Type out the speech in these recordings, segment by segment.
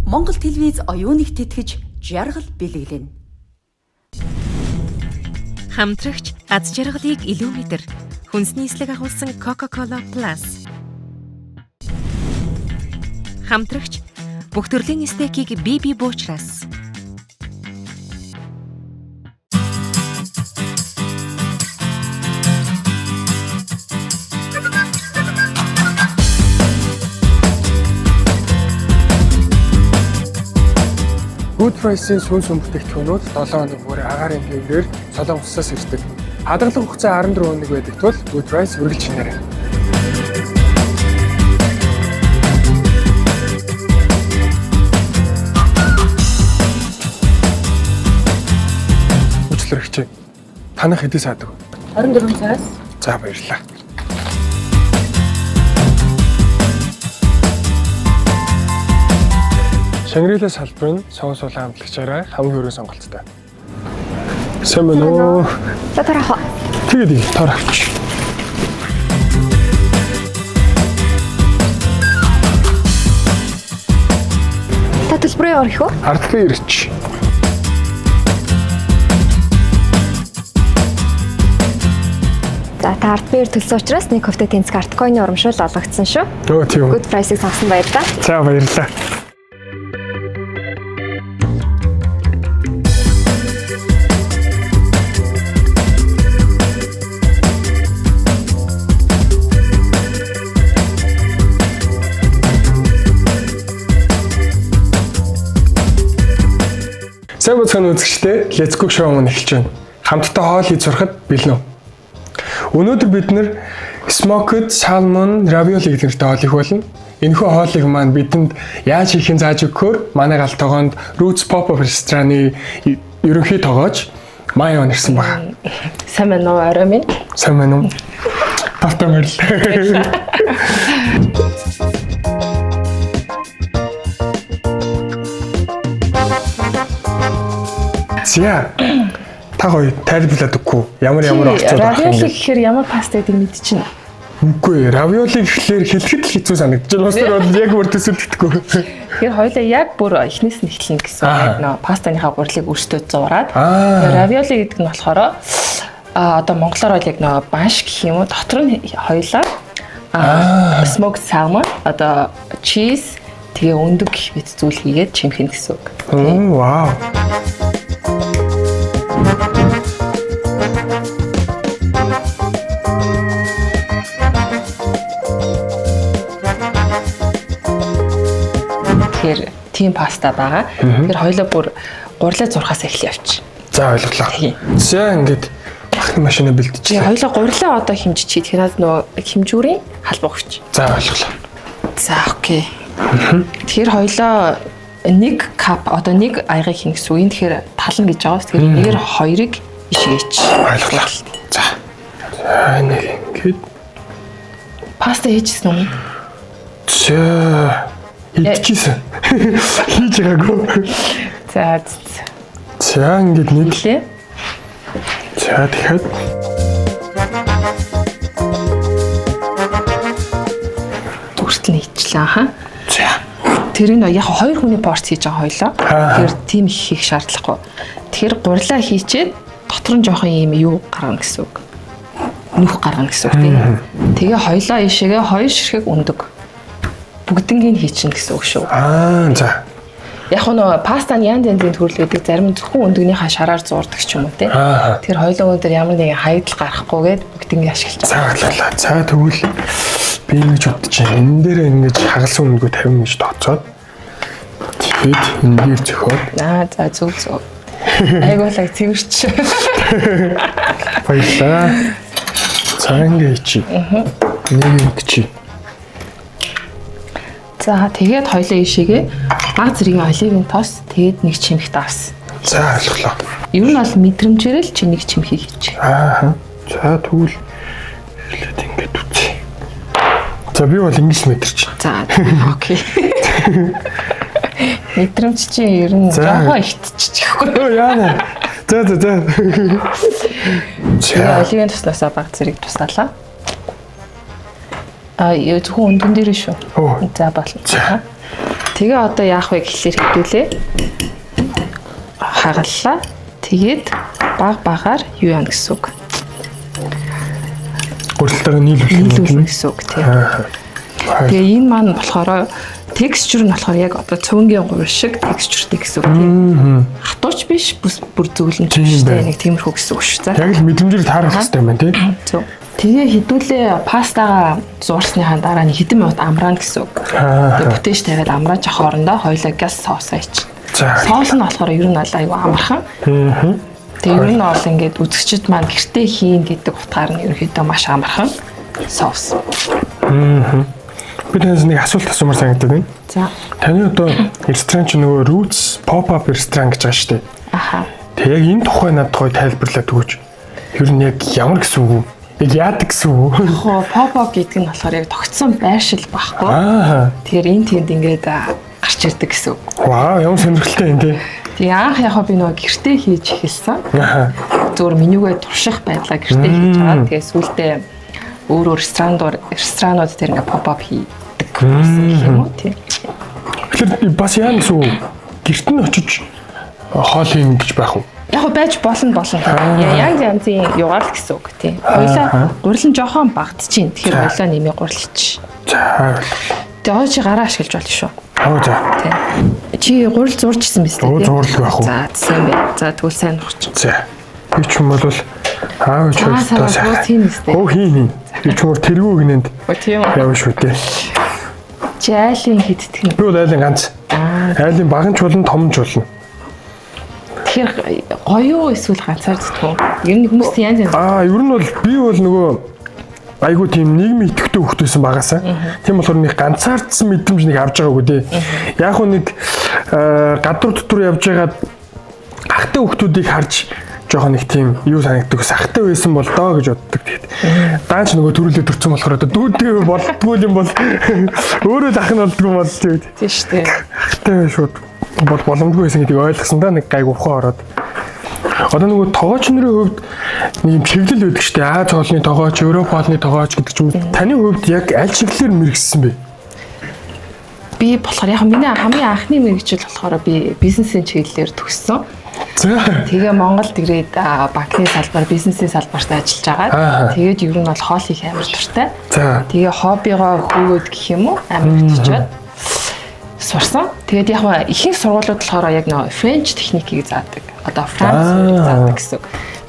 Монгол телевиз оюуныг тэтгэж жаргал бэлэглэнэ. Хамтрагч аз жаргалыг илүү мэдэр хүнсний эслэг агуулсан Coca-Cola Plus. Хамтрагч бүх төрлийн стейкийг бие буучраас. Good Price-ийн сүнс бүтээгдэхүүнүүд 7 хоног бүр агаарын тээврээр Солонгосоос ирдэг. Хадгалах хугацаа 14 хоног байдаг тул Good Price үргэлж шинээрээ. Үйлчлэгч танах хэдий саадаг? 24 цагаас. За баярлалаа. Шангрила салбарын сонгон суулгаан хамтлагчаараа хамгийн өрөө сонголттой. Сайн байна уу? За тарах. Тэгээд тарахч. Та төлбөрөө орох уу? Ардлын ирч. За та ардбээр төлсөн учраас нэг хөвтө тэнцэг арткойны урамшуул олгогдсон шүү. Өө тийм үү. Good Price-ийг сонгосон баярлалаа. За баярлалаа. Сайн бацхан үзэгчдээ Let's Cook Show маань эхэлж байна. Хамтдаа хоол хийж сурахад бэлэн үү? Өнөөдөр бид нэр smoked salmon ravioli гэдэг хоол их болно. Энэхүү хоолыг маань бидэнд яаж хийхин зааж өгөхөөр манай галт тогоонд Roots Pop-up рестораны ерөнхий тоогооч Мая онирсан байна. Сайн байна уу орой минь? Сайн байна уу? Тавтамэл. Зя. Та гоё тайлбарлаад өгөхгүй. Ямар орцууд авах юм бэ? Равиоли гэхээр ямар паста гэдэг мэдчихнэ. Үгүй, равиоли гэхлээр хэлэхэд л хэцүү санагдаж байна. Бас тэр яг бүр төсөлдөггүй. Тэгэхээр хоёулаа яг бүр эхнээс нь эхлэн гэсэн нөө пастанийхаа гурилыг өөртөө зураад равиоли гэдэг нь болохоор одоо монголоор бол яг нөө банш гэх юм уу дотор нь хоёулаа smoked salmon одоо cheese тэгээ өндөг гэх мэт зүйл хийгээд чимхэн гэсэн үг. Вау. Тэгэхээр тийм паста байгаа. Тэгэхээр хоёулаа бүр гурилаа зурхаас эхлэе явчих. За ойлголоо. За ингээд бахны машина бэлтжиж. Хоёулаа гурилаа одоо хэмжиж чий. Тэгэхээр нөгөө хэмжүүрийн халбаг өгч. За ойлголоо. За окей. Тэгэхээр хоёулаа 1 кап одоо 1 аяга хин гэсэн үг. Тэгэхээр тална гэж байгаа. Тэгэхээр нэгээр 2-ыг ишгээч. Ойлголоо. За. За нэг ингээд паста хийчихсэн үү? За. Идчихсэн. Хийж байгаагүй. За. За ингээд нэг. За тэгэхээр хүртэл нийтлээ хаа. За. Тэр нь яг 2 хүний порц хийж байгаа хоёлоо. Тэгэхээр тийм их хийх шаардлагагүй. Тэгэхээр гурилаа хийчээд дотор нь жоохон юм юу гаргана гэсэн үг. Нүх гаргана гэсэн үг тийм. Тэгээ хоёлаа ишээгээ 2 ширхэг өндөг. Бүгднийг хийчихнэ гэсэн үг шүү. За. Яг нөө пастаны янз янзын төрөл байдаг. Зарим зөвхөн өндөгнийхаа шараар зурдаг ч юм уу тийм. Тэр хоёлоо өндөр ямар нэгэн хаягдл гарахгүйгээд бүгднийг ашиглаж байгаа. За тэгвэл би ингэж бодож байна. Энэ дээр ингэж хагалсан өнгөө 50 гэж тооцоод тэгэхэд энийг зөхиод. За зүг. Айгуулаг цэвэрч. Баярлаа. За ингэ чи. Нэг чи. За тэгээд хоёлоо ишээгээ баг зэргийн оливын тоос тэгээд нэг чимхт авсан. За ойлголоо. Ер нь бол мэдрэмжээр л чи нэг чимхийг хийчих. За тэгвэл эхлээд ингэж үтээ. За би бол ингэж мэдэрч. За окей. Мэдрэмж чинь ер нь жоохон ихтчихгүй. Яана. За. Оливын тосносоо баг зэрэг тусаалаа. Зөвхөн өндгөн дээр шүү. За болно. Тэгээ одоо яах вэ гэхлээр хэдүүлээ. Хагаллаа. Тэгээд багаар юу яана гэсэн үг. Гурилтайгаа нийлүүлэх гэсэн үг тийм. Тэгээ энэ маань болохоор текстчер нь болохоор яг одоо цөөнгийн гурил шиг текстчертэй гэсэн үг тийм. Хатууч биш бүр зөвлөн чимштэй нэг тиймэрхүү гэсэн үг шүү дээ. Яг л мэдрэмжээр таарах хэрэгтэй юм байна тийм. Зөв. Тэгээ хэдүүлээ пастагаа зуурсныхаа дараа нэг хэдэн минут амраана гэсэн үг. Тэгээ бүтээж тавиад амрааж ах хоорондоо хоёлаа газ соосоо ич. Соос нь болохоор ер нь аюу амархан. Тэгээ ер нь бол ингээд үзэгчд маань гэртээ хийн гэдэг утгаар нь ерөнхийдөө маш амархан соус. Би танаас нэг асуулт асуумаар санагдаад байна. За. Таны одоо ресторан ч нөгөө Roots pop-up ресторан гэж байгаа шүү дээ. Аха. Тэг яг энэ тухай надад гоё тайлбарлаад өгөөч. Ер нь яг ямар гэсэн үг вэ? Яг яадаг гэсэн үг? Яг pop-up гэдэг нь болохоор яг тогтсон байршил багхгүй. Тэгэхээр энэ тэнд ингээд гарч ирдэг гэсэн үг. Вау, ямар сонирхолтой юм тий. Тэгээ анх яг би нөгөө гэртээ хийж эхэлсэн. Зөвхөн менюгээ турших байдлаа гэртээ хийж байгаа. Тэгээ сүүлдээ өөр ресторанууд дээр ингээд pop-up хийдэг юм уу тий. Тэгэхээр бас яа гэсэн үг? Гэрт нь очиж хоол хийн гэж байх уу? Яг байж болно. Яг янзын югаар л гэсэн үг тий. Хоёлаа гурил нь жоохон багтчихин. Тэгэхээр хоёлаа нэмээ гурилч. За. Тэгээ чи гараа ашиглаж болно шүү. За. Тий. Чи гурил зурчсан биз дээ. Зурлаг байх уу? За тийм бай. За тэгвэл сайн нухч. За. Би ч юм бол аав ч хоёртоо сайн. Оо хийн. Би ч өөр тэргүү гинэнд. Тийм үү. Яв шүү дээ. Чи айлын хиддэг юм. Би бол айлын ганц. Айлын баган ч болно, том ч болно. Тэгэхээр гоё эсвэл ганцаар зүтгэв. Ер нь хүмүүс янз янз. Ер нь бол би бол нөгөө айгуу тийм нийгмийн идэвхтэй хөвгт байсан багасаа. Тийм болохоор нэг ганцаардсан мэдрэмж нэг авч байгаагүй дээ. Яг нь нэг гадуур дотор явж байгаад ахтай хөвгтүүдийг харж жоохон нэг тийм юу санагддаг ус ахтай байсан бол доо гэж боддог. Тэгээд даанч нөгөө төрүүлээ төрсөн болохоор одоо дүүдээ болдгоо юм бол өөрөө ах нь болдгоо бол тийм шүү дээ. Ахтай шууд бол боломжгүй байсан гэдгийг ойлгосон да нэг гайг ухаан ороод. Одоо нөгөө тоогооч нарын хувьд нэг юм чиглэл байдаг шүү дээ. Аз хоолны тоогооч, Европ хоолны тоогооч гэдэг ч юм уу. Таны хувьд яг аль чиглэлээр мэрэгсэн бэ? Би болохоор яг миний хамгийн анхны мэрэгжил болохоор би бизнесийн чиглэлээр төгссөн. Тэгээ Монголд ирээд банкны салбар, бизнесийн салбарт ажиллаж байгаа. Тэгээд ер нь бол хоол хийх амар дуртай. Тэгээ хоббигоо хөвгөөд гэх юм уу амар хичээд сурсан. Тэгээд яг ихэнх сургуулиуд болохоор яг нөө Френч техникийг заадаг. Одоо Франц заадаг гэсэн.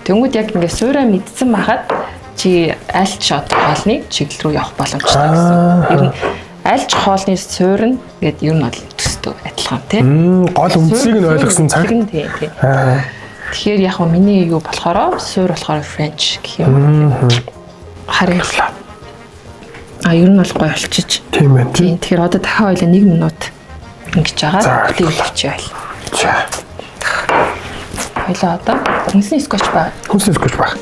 Тэнгүүд яг ингээд суураа мэдсэн байхад чи аль ч хоолны чиглэл рүү явах боломжтой гэсэн. Ер нь аль ч хоолны суурь нь ингээд ер нь бол төстэй адилхан тий. Гол үндсийг нь ойлгосон цаг. Тий. Тэгэхээр яг миний юу болохоор суурь болохоор Френч гэх юм. Харин ер нь бол гоё болчих. Тийм ээ. Тэгэхээр одоо дахиад хоёлаа 1 минут ингэж байгаа. Тэгвэл байл. За. Хоёлаа одоо хүнсний скотч баг. Хүнсний скотч баг.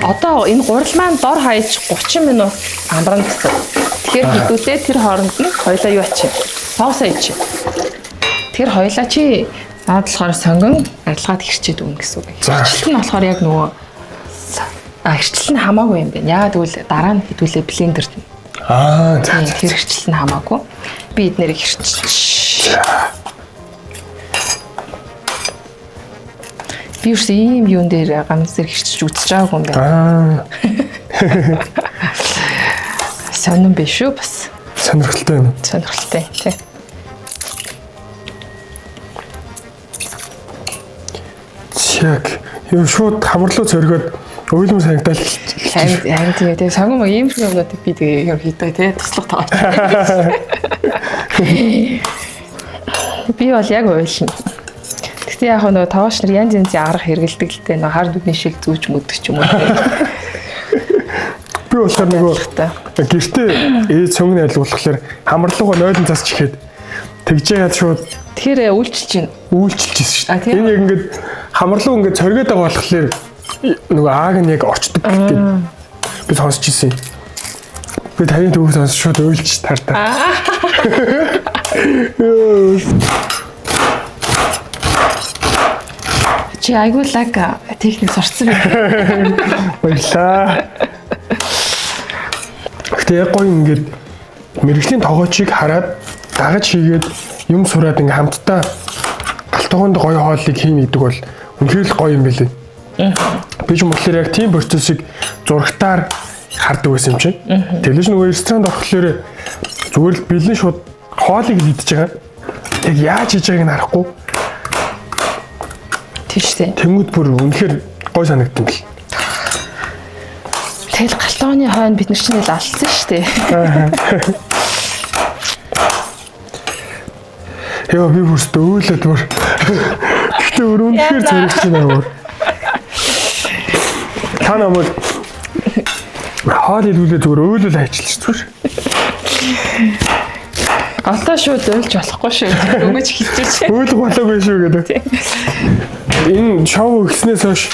Одоо энэ гурил маань дор хаяж 30 минут амрана гэсэн. Тэгэхээр хэдүүлээ тэр хооронд нь хоёлаа юу ачи? Соус ачи. Тэр хоёлаа чи наад болохоор сонгон арилгаад хэрчээд өгнө гэсэн үг. Хэрчлэл нь болохоор яг нөгөө хэрчлэл нь хамаагүй юм байна. Яагаад гэвэл дараа нь хэдүүлээ блендерт нь. За. Тэр хэрчлэл нь хамаагүй. Би эднэрийг хэрчилж. Би юусэн ийм юун дээр ганц зэрэг хэрчиж үзэж байгаагүй юм байна. Сонирн биш үү бас. Сонирхолтой юм. Сонирхолтой тий. Яг юм шууд хамарлуу цоргиод уйлам санагдал. Харин тэгээ сонгом ийм шиг юмнуудыг би тэгээ юм хийдэг тий туслах таа. Би бол яг уйлна. Гэхдээ яг нөгөө тоогооч нар янз янзын арга хэрэгэлдэг л дээ нөгөө хард үдний шил зүүж мөддөг ч юм уу. Би болохоор нөгөө гэртээ ээж цөнгө айлгуулахлаар хамарлууга нойлон засч ихэд тэгж яагаад шууд тэгэхээр үйлчилж шүү дээ. Энэ яг ингээд хамарлуу ингээд цоргиод байгаа болохоор нөгөө ааг нь яг орчдөг гэдэг би сонсч ирсэн. Би таны төвөс сонс шууд уйлж тартаа. Чи Чи айгүй лаг техник сурцсан байна. Баярлаа. Гэтэ яг гоё ингээд мэрэгжлийн тогоочийг хараад дагаж хийгээд юм сураад ингээм хамтдаа галтгоонд гоё хооллыг хийнэ гэдэг бол үнэхээр л гоё юм билээ. Би ч болохоор яг тийм процессыг зурагтаар хардаг байсан юм чинь. Телевизэн нөгөө ресторанд орохлоор зүгээр л бэлэн шууд хоолыг идэж байгаа. Яг яаж хийж байгааг нь харахгүй. Тийш үү. Тэнгүүд бүр үнэхээр гоё санагдсан бэл. Тэгэл галтгооны хойно бид нар чинь л алдсан шүү дээ. Яа би бүрст өөлөд бүр. Гэтэ үнэхээр зэрэгч байна бүр. Та намайг хаал илүүлээ зүгээр өөлөл хайчилж зүгээр. Одоо шууд ойлж болохгүй шүү. Өнгөж хилчээч. Өөлөх болоогүй шүү гэдэг. Энэ шоу өгснээс хойш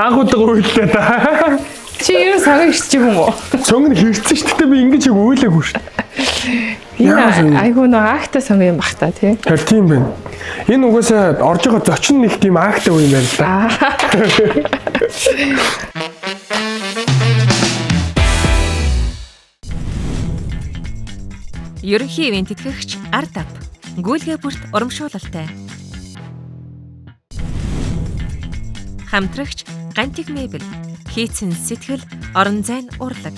анхудаг өөлөө та. Чи юу цагаан ирчих юм уу? Цонг нь хэрэгцсэн шүү дээ би ингэж яг өөлөөгүй шүү. Энэ айгуу нэг акта сонг юм бах та тий. Тэр тийм байна. Энэ угаасаа орж байгаа зочин нэг тийм акта үе юм байна л да. Ерөнхий ивент тэтгэгч Ardap гүйлгээ бүрт урамшуулалтай. Хамтрагч Гантиг мебель, хийцэн сэтгэл, орон зайн урлаг.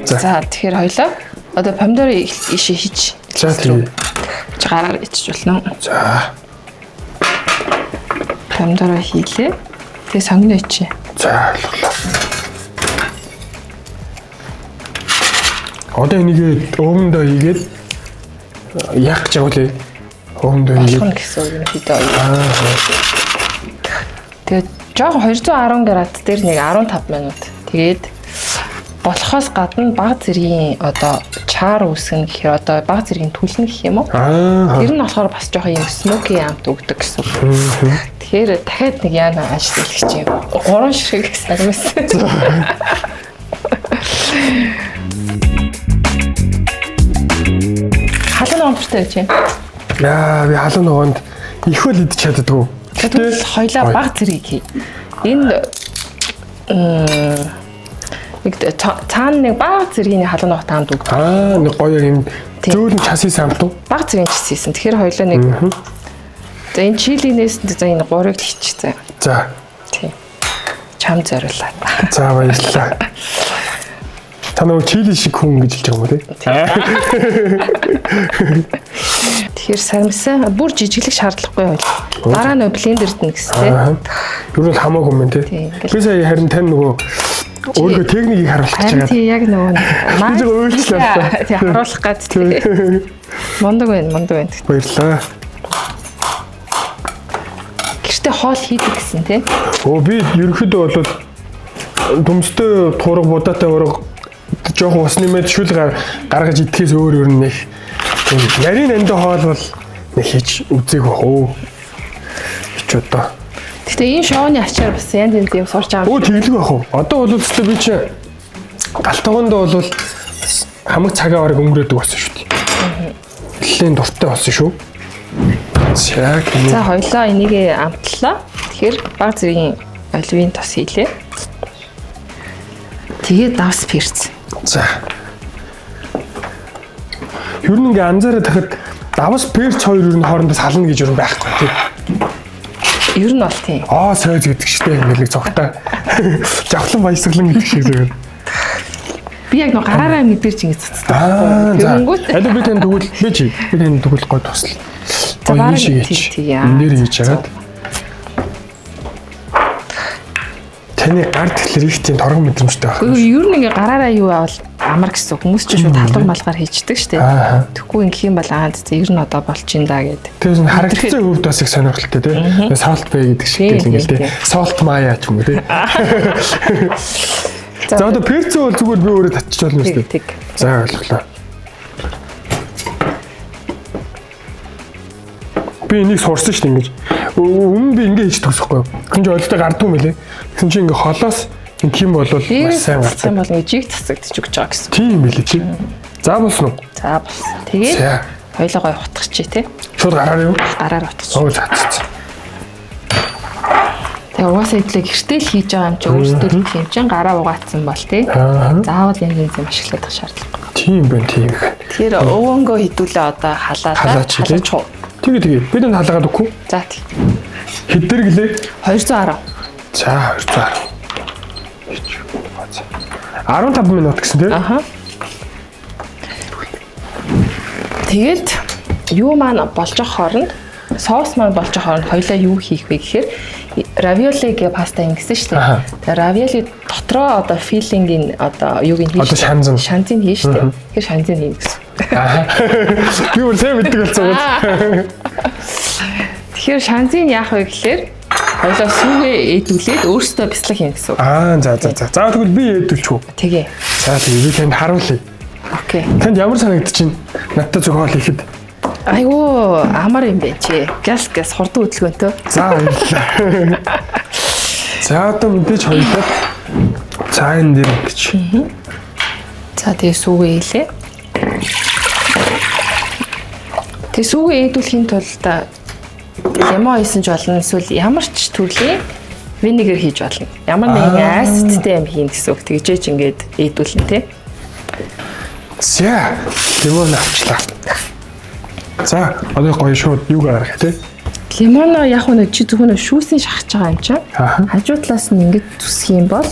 За тэгэхээр хоёлоо одоо помидорыг ишээ хийж. За тийм. Гараар ичж болно. За. Помидороо хийлээ. Тэгээ сонгоно ичээ. За ойлголоо. Одоо энийг өвөндөө хийгээд яг гэж явуулъя. Өвөндөө хийгээд. Болгоно гэсэн үг хэдэ. Тэгээд жоо 210 градус дээр нэг 15 минут. Тэгээд болохоос гадна баг зэргийн одоо чаар үүсгэн гэхээр одоо баг зэргийн түлнэ гэх юм уу? Тэр нь болохоор бас жоохон юм смоки амт өгдөг гэсэн. Тэгэхээр дахиад нэг яана ажиллах гэж юм. 3 ширхэг сармсан. Халуун онгортой гэж юм. Яа, би халуун огонд их үл идэж чаддгүй. Тэгвэл хоёлаа баг зэрэг хий. Энд нэг цаана нэг баг зэргийн халуун огт хамт үг. Нэг гоё юм зөөлөн часын самт уу? Баг зэргийн часийсэн. Тэгэхээр хоёлаа нэг за энэ чилинээс за энэ 3-ыг хийчихье. За. Тийм. Чам зориулаа. За баярлалаа. Та нөгөө чили шиг хүн гэж хэлж байгаа юм уу те? Тэгэхээр сармсан бүр жижиглэх шаардлагагүй байл. Дараа нь блендерд нь гэсэн те. Юу л хамаагүй юм те. Би сая харин тань нөгөө өөрийнхөө техникийг харуулах гэж байгаа. Тийм яг нөгөө маань өөрчлөлөө. Тийм харуулах гад те. Мондог байна. Баярлалаа. Гэртээ хоол хийдэг гэсэн те. Би ерөнхийдөө бол дүмстэй тураг будаатай ураг жоохон усны мэд шүл гаргаж идэхээс өөр нэг нарийн андаа хоол бол нэг хийж үзээг бахуу. Чи одоо. Гэтэ энэ шоуны ачаар бас янд энэ юм сурч байгаа. Тэглэг байх уу? Одоо бол өстой би чи галтгоонд бол хамаг цагаа бараг өнгөрөөдөг болсон шүү дээ. Нэлээд дуртай болсон шүү. За хоёлаа энийг амтлаа. Тэгэхээр баг зэргийн оливын тос хийлээ. Тэгээд давс перц. За. Юу нэг анзаараа дахад давс перц хоёр юу н хоорондоо сална гэж юу байхгүй тийм. Ер нь бол тийм. Сойз гэдэг чтэй ингээл цогтой. Жавхлан баясгалан гэдэг шиг зүгээр. Би яг нэг гараараа мэдэрч ингэ цэцдэг. Тэгэнгүүт. Аль би тань тэгвэл би чи би тань тэгвэл гой туслаа. За баг тийм. Энэ дээр хийж агаад. Таны гар тэгэхээр их тийм торгон мэдрэмжтэй байна. Ер нь ингээ гараараа юу авал амар гэсэн хүмүүс ч шууд халуун малгаар хийждэг штеп. Тэгэхгүй ингэх юм бол ер нь одоо болж ин да гэдэг. Тэгэхээр харагдсан хөвд бас их сонирхолтой тий. Salt Bay гэдэг шиг ингээл тий. Salt Maya ч юм уу тий. За одоо перц бол зүгээр би өөрөө татчих болно шүү дээ. За ойлголоо. Би энийг сурсан шүү дээ ингэж. Өмнө би ингэ хийж төгсөхгүй юу. Хүн ч ойлтой гардгүй мөлий. Тэгсэн чинь ингэ холоос Тийм бол маш сайн гардаг. Тийм бол нэг жиг цацагдчих гэж байгаа гэсэн. Тийм билээ чи. За болсон уу? За болсон. Тэгээд хоёлоо гой утгачих тий. Шууд гараар юу? Гараар утгачих. Оо цацсан. Тэгээ угаасаа идлээ гэртэл хийж байгаа юм чи өөрсдөө л юм чин гараа угаацсан бол тий. Заавал янз янз ашиглах шаардлагагүй. Тийм байна тийм. Тэгэхээр өвөнгөө хідүүлээ одоо халаалаа. Тэгээ. Бид энэ халаагаад өгөхгүй. За тий. Хэд дээр гэлээ? 210. За 210. 15 минут гэсэн тийм. Тэгээд юу маань болж байгаа хооронд соус маань болж байгаа хооронд хоёлаа юу хийх вэ гэхээр равиоли гэ паста ингэсэн шүү дээ. Тэгээд равиоли дотроо одоо филингийн одоо юуг нь хийж шанзын хийн шүү дээ. Тэгэхээр шанзын хийн гэсэн. Би өөр сайн мэддэг болсон. Тэгэхээр шанзын яах вэ гэхээр хоёлоо сүүгээ ээдүүлээд өөрсдөө бяцлах юм гэсэн. За. За тэгвэл би ээдүүлчихв. Тэгээ. За би танд харуулъя. Окей. Танд ямар санагдчихэв? Надтай зохиол хийхэд. Айгуу амар юм бэ чи. Гяс хурдан хөдөлгөөнтэй. За баярлалаа. За одоо мэдээж хоёулаа. За энэ дээр гэж. За тэгээ сүүгээ ээлээ. Тэгээ сүүгээ ээдүүлэхийн тулд лимон хийсэн ч болно эсвэл ямар ч төрлийн винегер хийж болно. Ямар нэгэн ацеттэй юм хийн гэсэн үг. Тэгжээч ингээд ээдүүлнэ тий. За лимон авчлаа. За одоо гоё шууд юу гаргах тий. Лимон яг нь чи зөвхөн шүүсийн шахаж байгаа юм чинь. Хажуу талаас нь ингээд зүсэх юм бол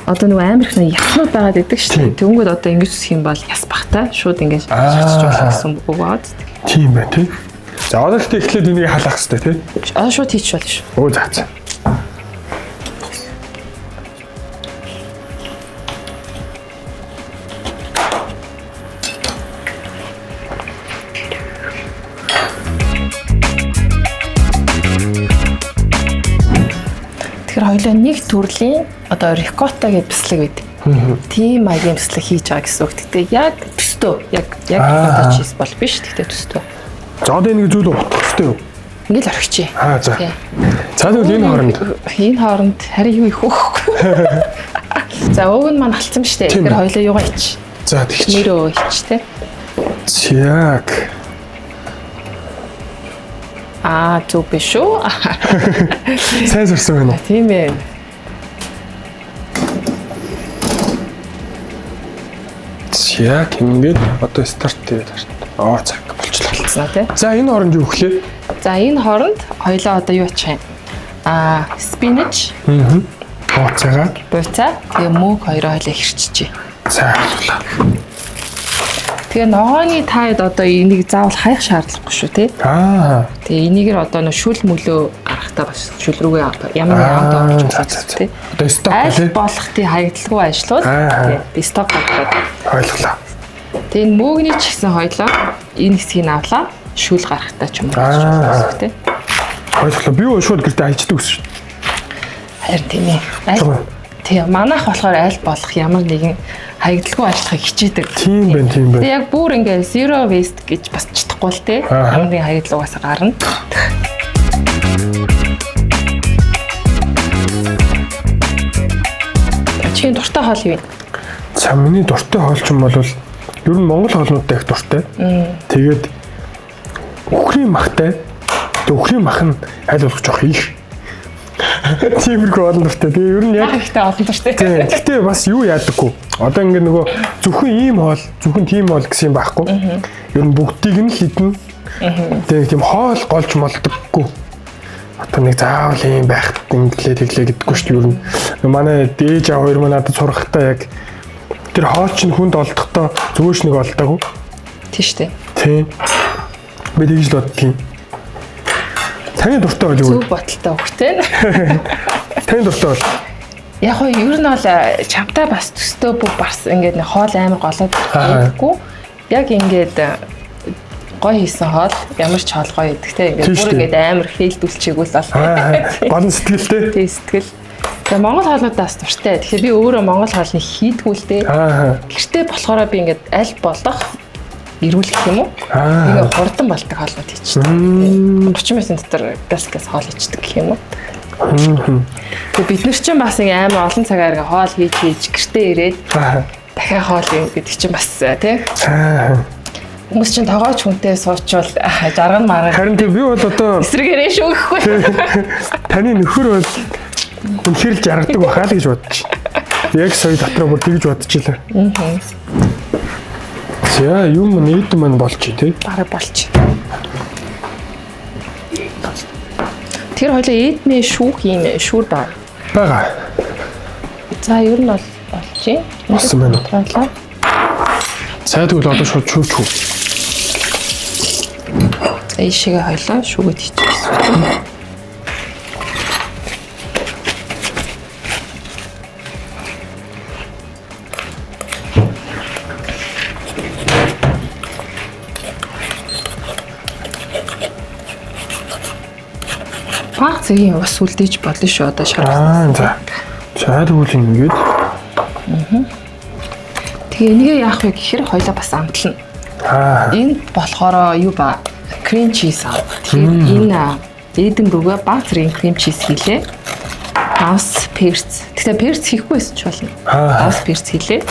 одоо нөгөө амар их ятнууд байгаад идэг шүү дээ. Тэнгүүд одоо ингэж зүсэх юм бол яс бахтай шууд ингээд шахаж болох гэсэн үг баад. Тийм бай тий. За одоо ихтэй эхлээд энийг халаах хэрэгтэй тий. Одоо шууд хийчих болно шүү. Оо за. Тэгэхээр хоёулаа нэг төрлийн одоо рикотта гэдэг бяцлаг байдаг. Тийм маягийн бяцлаг хийж байгаа гэсэн үг. Тэгтээ яг төстөө яг рикотта чиз бол биш. Тэгтээ төстөө. За одоо энэ зүйл утгатай юу? Ингээл орхичих. За. За тэгвэл энэ хооронд харин юу их өгөхгүй. За өвг нь маань алдсан шүү дээ. Тэгэхээр хоёулаа юугаа ич. За тэгчих. Нэрөө ич те. Яг. Зүг биш шүү. Сайн сурсан байна уу? Тийм ээ. Яг ингэж одоо старт тэгээд харна. Цаг болчихлоо тий. За энэ хооронд юу өглөө? За энэ хооронд хоёлаа одоо юу ачих юм? Спинach. Буцаага. Тэгээ мөг хоёроо хоёлаа хэрччихье. За. Тэгээ ногооны таад одоо энийг заавал хаях шаардлагагүй шүү тий. Тэгээ энийгээр одоо нөө шүл мөлөө гарахтаа бас шүл рүүгээ ямар явд оруулж болох тий. Одоо сток тий. Болох тий хаягдлаггүй ажлууд тий. Сток гаргаад. Ойлголоо. Тэгээ энэ мөгний ч гэсэн хоёлоо энэ хэсгийг авлаа. Шүл гарахтаа ч юм уу тий. Ойлголоо. Би шууд гэртээ хайчдаг гэсэн шүү. Харин тийм ээ. Тэгээ манайх болохоор аль болох ямар нэгэн хаягдлаггүй ажиллахыг хичээдэг. Тийм байна. Тэгээ яг бүр ингээд zero waste гэж бас чадахгүй л те. Ямар нэгэн хаягдлагаас гарна. Чин дуртай хоол юу вэ? За миний дуртай хоол ч юм бол ер нь Монгол хоолнуудтай их дуртай. Тэгээд үхрийн махтай. Үхрийн мах нь аль болох жоох их. Тиймэрхүү олон дуртай. Тэгээ ер нь яг ихтэй олон дуртай. Гэхдээ бас юу яадаггүй. Одоо ингээд нөгөө зөвхөн ийм хоол, зөвхөн тийм хоол гэсэн юм байхгүй. Ер нь бүгдийг нь хідэн. Тэгээ тийм хоол голж молдоггүй. Одоо нэг заавал ийм байх тэглээ гэдэггүй шүү дээ ер нь. Манай дээж аа хоёр маань надад сурахтаа яг тэр хоол чинь хүнд олдохдоо зүгөөш нэг олдоогүй. Тийм шүү дээ. Тийм. Би тэгж л боддгийн. Таны дуртай бол юу? Зүг боталтай хөхтэй. Таны дуртай бол яг хоо ер нь бол чамтай бас төстөө бүх бас ингээд хоол амар голоод байдаггүй. Яг ингээд гой хийсэн хоол ямар ч хоол гоё идэх те ингээд бүр ингээд амар фейлдүүлчихгүй л бол. Гол сэтгэлтэй. Тийм сэтгэл. Тэгээ Монгол хоолнуудаас дуртай. Тэгэхээр би өөрөө Монгол хоолны хийдгүү л дээ. Гэртээ болохоор би ингээд аль болох ирүүлэх юм уу? Ингээ хурдан болдог хоолнууд хийчихдэг. 30 минутын дотор газ хоол хийчихдэг гэх юм уу? Тэгээ бид нар чинь бас ингээ амар олон цагаар ингээ хоол хийж гэртээ ирээд дахиад хоол гэдэг чинь бас тий. Хүмүүс чинь тоогооч хүнтэй суучвал жаргал маргал. Харин тийм би бол одоо эсрэгээрээ шүүхгүй. Таны нөхөр бол үнэхээр л жаргадаг байхаа л гэж бодчих. Яг сая дотроо бүр тэгж бодчихлаа. За юм нийт маань болчих тий. Бараг болчих. Тэр хоёлаа эдний шүүх юм шүүр байгаа. За ер нь бол болчих. Болсон байна уу? За тэгвэл одоо шууд шүүвч. Эйшгээ хоёлаа шүүгээд хийчихсэн. Баг зэгийн бас үлдээж болно шүү одоо шаргасан. За. За тэгвэл ингэж. Тэгээ энийгээ яах вэ гэхээр хоёлаа бас амтлна. Энэ болохоор юу ба крем чиз аа. Тэгэхээр энэ эдэн рүүгээ баг зэргийн крем чиз хийлээ. Авс перц. Тэгэхээр перц хийхгүй байсан ч болно. Авс перц хийлээ.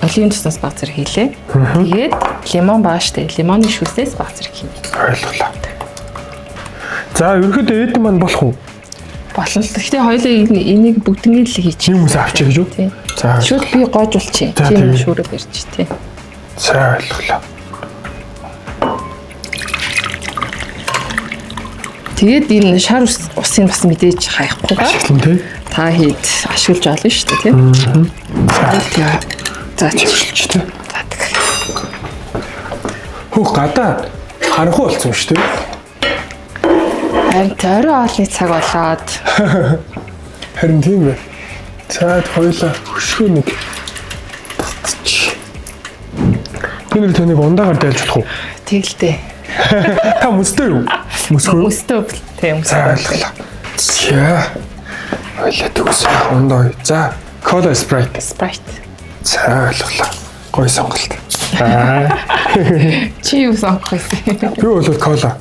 Оливын цуснаас баг зэрэг хийлээ. Тэгээд лимон бааштай. Лимоны шүүсээс баг зэрэг хийнэ. Ойлголоо. За ерөөхдөө эдэн маань болох уу? Болно л. Гэхдээ хоёлаа энийг бүгднийг л хийчих. Хүмүүс авчих гэж үү? За. Шүүд би гоожулчих. Тийм шүүрээ барьчих тий. За ойлголоо. Тэгээд энэ шар усын бас мэдээж хаяхгүйгээр та хэд ашиглаж олно шүү дээ тий. За чиглэж тий. Хөх гадаа харанхуй болсон шүү дээ. Харин тойрон олны цаг болоод. Харин тийм ээ. За хоёлаа хөшгөө нэг. Тэнийг тэнэг ундаагаар дайлж чадах уу? Тэгэлтэй. Та мөстэй юу? Мөстэй тийм мөстэй. За. Хоёлаа төгс ундаа. За, кола спрайт. За ойлголоо. Гой сонголт. Чи юу сонгох вэ? Би бол кола.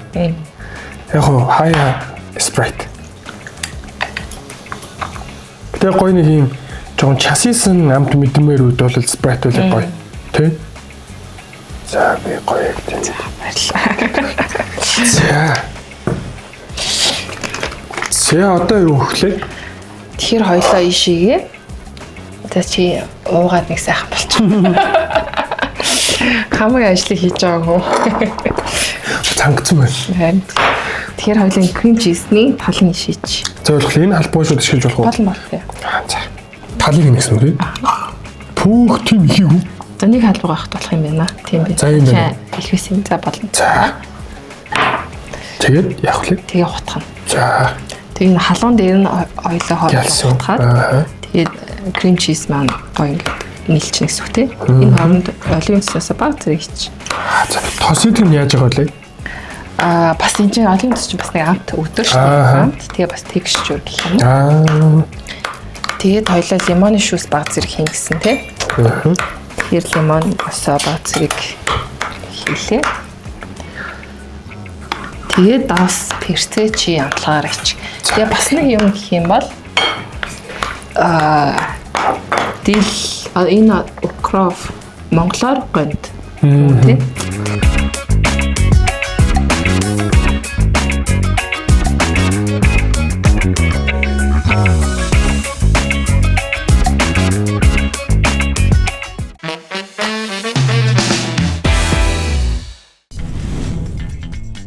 Яг хоо хаяа спрайт. Тэгээ гой нэг юм жоохон часисан амт мэдмээр үед бол спрайт үл гоё. Тэ? За би гоё яг тийм. За. За одоо юу хөглөө? Тэр хоёлоо ишигээ. За чи уугаад нэг сайхан болчихно. Хамаг ажлыг хийж байгаагүй. Цангацсан байна. Тэр хоёлын крем чизний талын ишиж. За ойлгох энэ халбуу шууд ашиглаж болох уу? Болно тий. За. Талыг нэгсэн үү? Пүүх тийм хийв. За нэг халбуу авах болох юм байна. Тийм би. За юм байна. Хэлхээс юм за болно. За. Тэгээд яах вэ? Тэгээ хутгах. За. Тэгээ энэ халуун дээр нь ойлоо хооллоход. Тэгээд крем чиз маань гоё ингээд нийлчихнэ гэсэн үг тий. Энэ хооронд оливын цуснаас баг зэрэг хийчих. За тосыг нь яаж байгаа вэ? Бас энэ чинь оливын цус чинь бас нэг амт өдөр шүү дээ. Тэгээ бас текстчур гэх юм. Тэгээд хоёлаа лимоны шүүс баг зэрэг хийн гэсэн тий. Тэгэхээр лимон осоо баг зэрэг хийлээ. Тэгээд даас перцээ чи амтлагаар ич. Тэгээ бас нэг юм гэх юм бол дил энэ укроф монголоор гонд тий.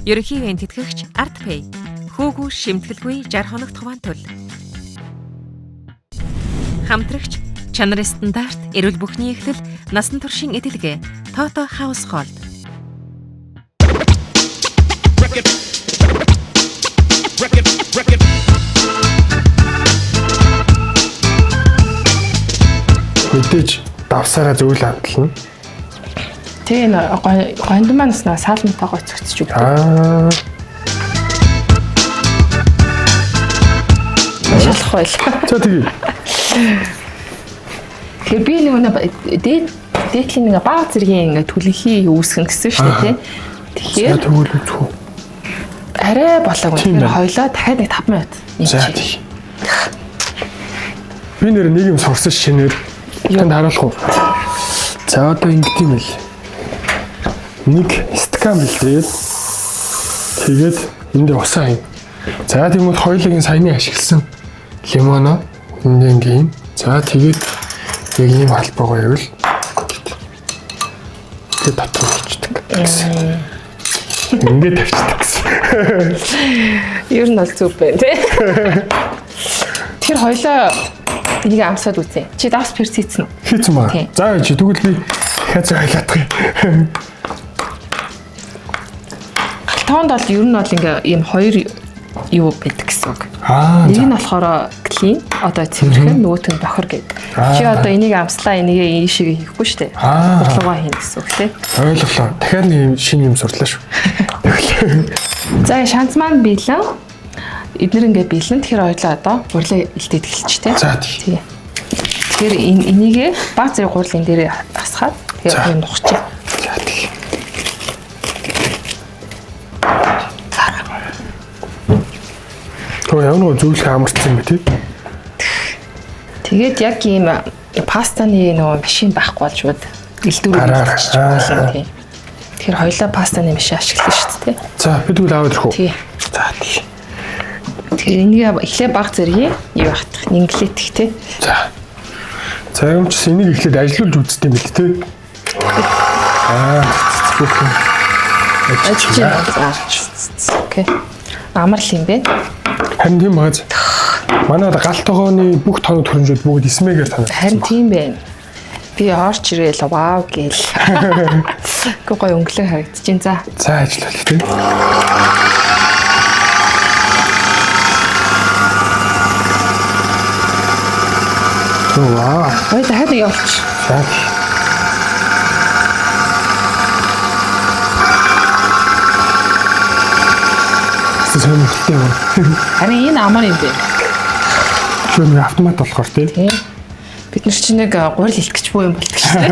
Ерөнхий ивент тэтгэгч ArtPay. Хөөгүү шимтгэлгүй 60 хоногт хуваантул. Хамтрагч чанарын стандарт, эрүүл бүхний эхлэл, насан туршийн эдэлгээ. Toto Household. Мэдээж давсараа зөвл амтлна. Тэгээ гонд маань саалмтайгаа цогцож өгдөг. Шалах байл. За тэгээ. Тэгээ би нэг дээдлийн нэг баг зэргийн ингээ түлхий үүсгэн гэсэн шүү дээ тий. Тэгэхээр тэгвэл үзгүй. арай болоогүй. Тэгэхээр хоёлоо дахиад нэг 5 минут. За тий. Би нэг юм сурсан шинээр танд харуулах уу? За одоо ингэдэм байл. Нэг стакан бэлдээд тэгээд энд усаа юм. За тийм үү хоёулын саяны ашигласан лимоно энд ингийн. За тэгээд яг ийм албагаа явал тэгээд дотор хийдэг. Ингээд тавьчихдаг гэсэн. Ер нь бол зүг байна тий. Тэр хоёлоо энийг амсаад үзье. Чи давс перц хийсэн үү? Хийсэн ба. За чи тэгвэл би дахиад хайлаадах юм. Тоонд бол ер нь бол ингээ ийм хоёр юу байдаг гэсэн үг. Нэг нь болохоор clean одоо цэвэрхэн нөгөөт нь бохор гэдэг. Чи одоо энийг амслаа энийг ийшээ хийхгүй шүү дээ. Бодлогоо хийн гэсэн үг тий. Ойлголоо. Дахиад нэг шинэ юм сурлаа шүү. За шанц маань биелэн эднэр ингээ биелэн тэгэхээр хоёлаа одоо гурилаа илтээд эхэлчих тий. За тий. Тэгэхээр энийгээ баг зэрэг гурилын дээр хасгаад тэгэхээр нухчих. За тий. Тоо яв нэг зөвлөх амарчсан бэ тий. Тэгээд яг ийм пастаны нөгөө машин байхгүй бол шууд илдвэрээр хийчих тийм. Тэгэхээр хоёлаа пастаны машин ашиглана шүү дээ. За бид үл аваад ирэх үү? Тий. За тий. Тэгэхээр энийг эхлээ баг зэргийн юу хатах инглетик тий. За. За юм чи энийг эхлээд ажиллуулж үзтiin мэт тий. Бүх юм. Окей. Амар л юм бэ? Харин тийм бааз. Манайд галт тогооны бүх тоног төрөмжүүд бүгд эсмэгээр танаа. Харин тийм байна. Би орч ирээл вау гээл. Гой өнгөлөг харагдчихээн. За. За ажиллал тий. Вау. Ой дахиад нэг явуулчих. За. Харин энэ амар юм бэ. Шүүн автомат болохоор тий. Бид нар чинь нэг гурил хэлэх гэж буу юм болдог шээ.